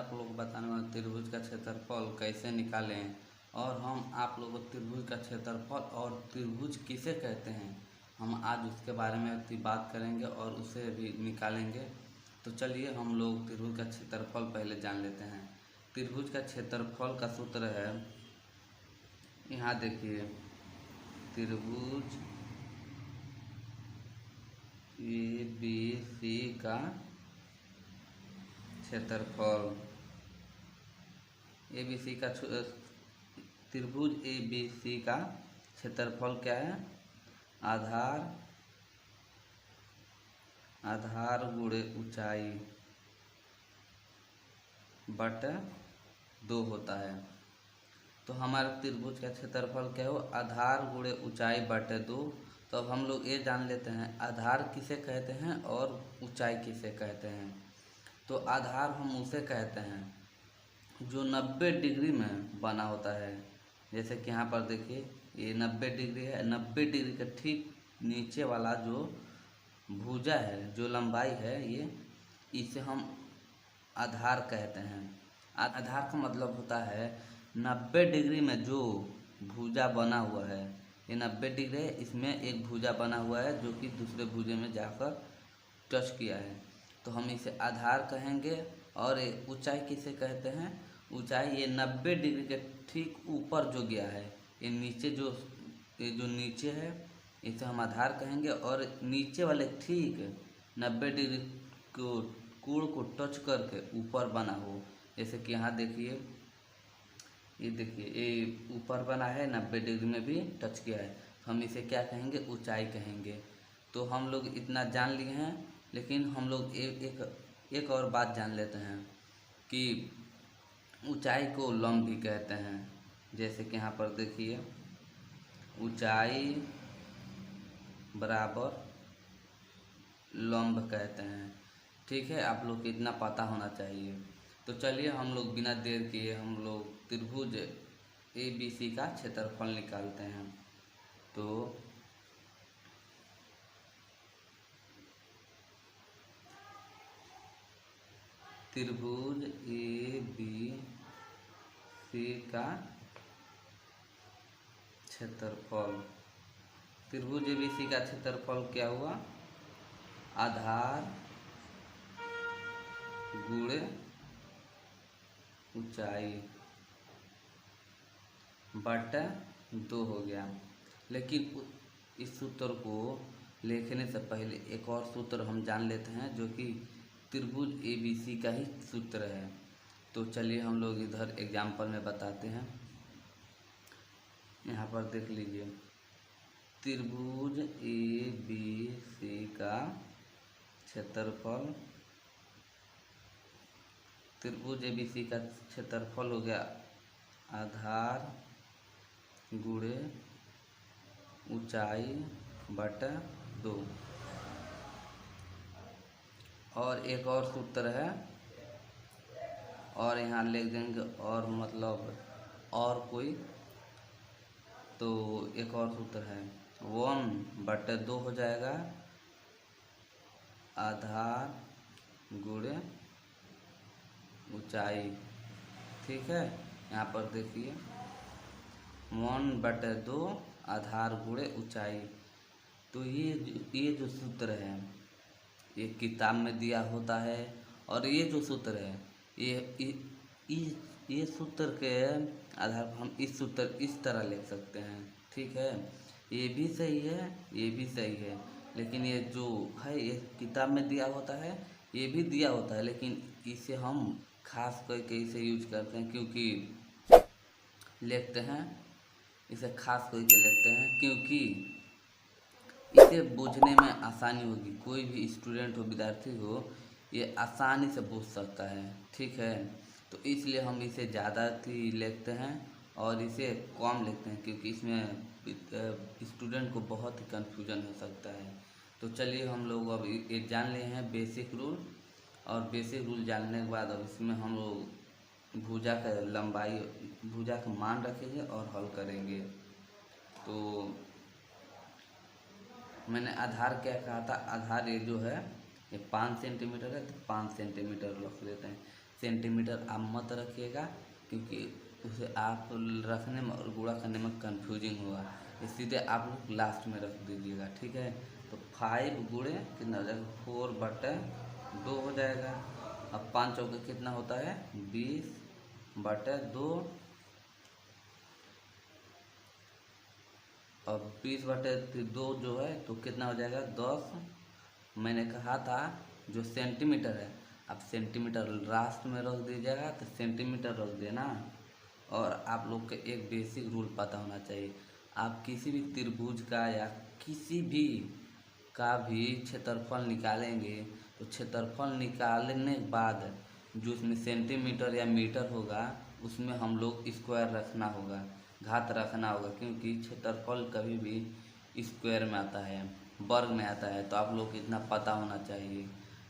आप लोगों को बताने वाला त्रिभुज का क्षेत्रफल कैसे निकालें और हम आप लोगों को त्रिभुज का क्षेत्रफल और त्रिभुज किसे कहते हैं हम आज उसके बारे में भी बात करेंगे और उसे भी निकालेंगे। तो चलिए हम लोग त्रिभुज का क्षेत्रफल पहले जान लेते हैं। त्रिभुज का क्षेत्रफल का सूत्र है, यहाँ देखिए, त्रिभुज ABC का क्षेत्रफल, ABC का त्रिभुज ABC का क्षेत्रफल क्या है? आधार गुणे ऊंचाई बटा 2 होता है। तो हमारे त्रिभुज का क्षेत्रफल क्या हो? आधार गुणे ऊंचाई बटे 2। तो अब हम लोग ये जान लेते हैं आधार किसे कहते हैं और ऊंचाई किसे कहते हैं। तो आधार हम उसे कहते हैं जो 90 डिग्री में बना होता है। जैसे कि यहाँ पर देखिए ये 90 डिग्री है, 90 डिग्री का ठीक नीचे वाला जो भुजा है, जो लंबाई है, ये इसे हम आधार कहते हैं। आधार का मतलब होता है 90 डिग्री में जो भुजा बना हुआ है, ये 90 डिग्री है, इसमें एक भुजा बना हुआ है जो कि दूसरे भुजे में जाकर टच किया है, तो हम इसे आधार कहेंगे। और ऊंचाई किसे कहते हैं? ऊंचाई ये 90 डिग्री के ठीक ऊपर जो गया है, ये जो नीचे है, इसे हम आधार कहेंगे। और नीचे वाले ठीक 90 डिग्री को कोण को टच करके ऊपर बना हो, जैसे कि यहाँ देखिए, ये देखिए ये ऊपर बना है, 90 डिग्री में भी टच किया है, तो हम इसे क्या कहेंगे? ऊंचाई कहेंगे। तो हम लोग इतना जान लिए हैं, लेकिन हम लोग एक और बात जान लेते हैं कि ऊंचाई को लंब भी कहते हैं। जैसे कि यहाँ पर देखिए, ऊंचाई बराबर लंब कहते हैं। ठीक है, आप लोग को इतना पता होना चाहिए। तो चलिए हम लोग बिना देर किए हम लोग त्रिभुज ABC का क्षेत्रफल निकालते हैं। तो त्रिभुज ABC का क्षेत्रफल, त्रिभुज ABC का क्षेत्रफल क्या हुआ? आधार गुणे ऊंचाई बटा 2 हो गया। लेकिन इस सूत्र को लिखने से पहले एक और सूत्र हम जान लेते हैं जो कि त्रिभुज ABC का ही सूत्र है। तो चलिए हम लोग इधर एग्जाम्पल में बताते हैं। यहाँ पर देख लीजिए, त्रिभुज ABC का क्षेत्रफल, त्रिभुज ABC का क्षेत्रफल हो गया आधार गुणे ऊंचाई बटा 2। और एक और सूत्र है, और यहाँ लिख देंगे, और मतलब और कोई, तो एक और सूत्र है 1/2 हो जाएगा आधार गुणे ऊंचाई। ठीक है, यहाँ पर देखिए 1/2 आधार गुणे ऊंचाई। तो ये जो सूत्र है ये किताब में दिया होता है, और ये जो सूत्र है ये सूत्र के आधार पर हम इस सूत्र इस तरह लिख सकते हैं। ठीक है, ये भी सही है, ये भी सही है, लेकिन ये जो है ये किताब में दिया होता है, ये भी दिया होता है, लेकिन इसे हम खास करके इसे यूज करते हैं, क्योंकि लिखते हैं इसे खास करके लिखते हैं क्योंकि इसे बूझने में आसानी होगी। कोई भी स्टूडेंट हो, विद्यार्थी हो, ये आसानी से बूझ सकता है। ठीक है, तो इसलिए हम इसे ज़्यादा ही लिखते हैं और इसे कम लिखते हैं, क्योंकि इसमें स्टूडेंट को बहुत ही कन्फ्यूजन हो सकता है। तो चलिए हम लोग अब ये जान लिए हैं बेसिक रूल, और बेसिक रूल जानने के बाद अब इसमें हम लोग भुजा का लंबाई, भुजा का मान रखेंगे और हल करेंगे। तो मैंने आधार क्या कहा था? आधार ये जो है ये 5 सेंटीमीटर है, तो 5 सेंटीमीटर रख लेते हैं। सेंटीमीटर आप मत रखिएगा, क्योंकि उसे आप रखने में और गुणा करने में कंफ्यूजिंग होगा। सीधे आप लोग लास्ट में रख दीजिएगा, ठीक है। तो 5 गुणे कितना हो जाएगा, 4/2 हो जाएगा। अब 5 चौके कितना होता है, 20/2। अब 20/2 जो है तो कितना हो जाएगा, 10। मैंने कहा था जो सेंटीमीटर है, आप सेंटीमीटर लास्ट में रख दीजिएगा, तो सेंटीमीटर रख देना। और आप लोग के एक बेसिक रूल पता होना चाहिए, आप किसी भी त्रिभुज का या किसी भी का भी क्षेत्रफल निकालेंगे, तो क्षेत्रफल निकालने के बाद जो उसमें सेंटीमीटर या मीटर होगा, उसमें हम लोग स्क्वायर रखना होगा, घात रखना होगा, क्योंकि क्षेत्रफल कभी भी स्क्वायर में आता है, वर्ग में आता है। तो आप लोग को इतना पता होना चाहिए।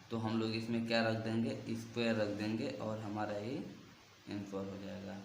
तो हम लोग इसमें क्या रख देंगे, स्क्वायर रख देंगे और हमारा ये आंसर हो जाएगा।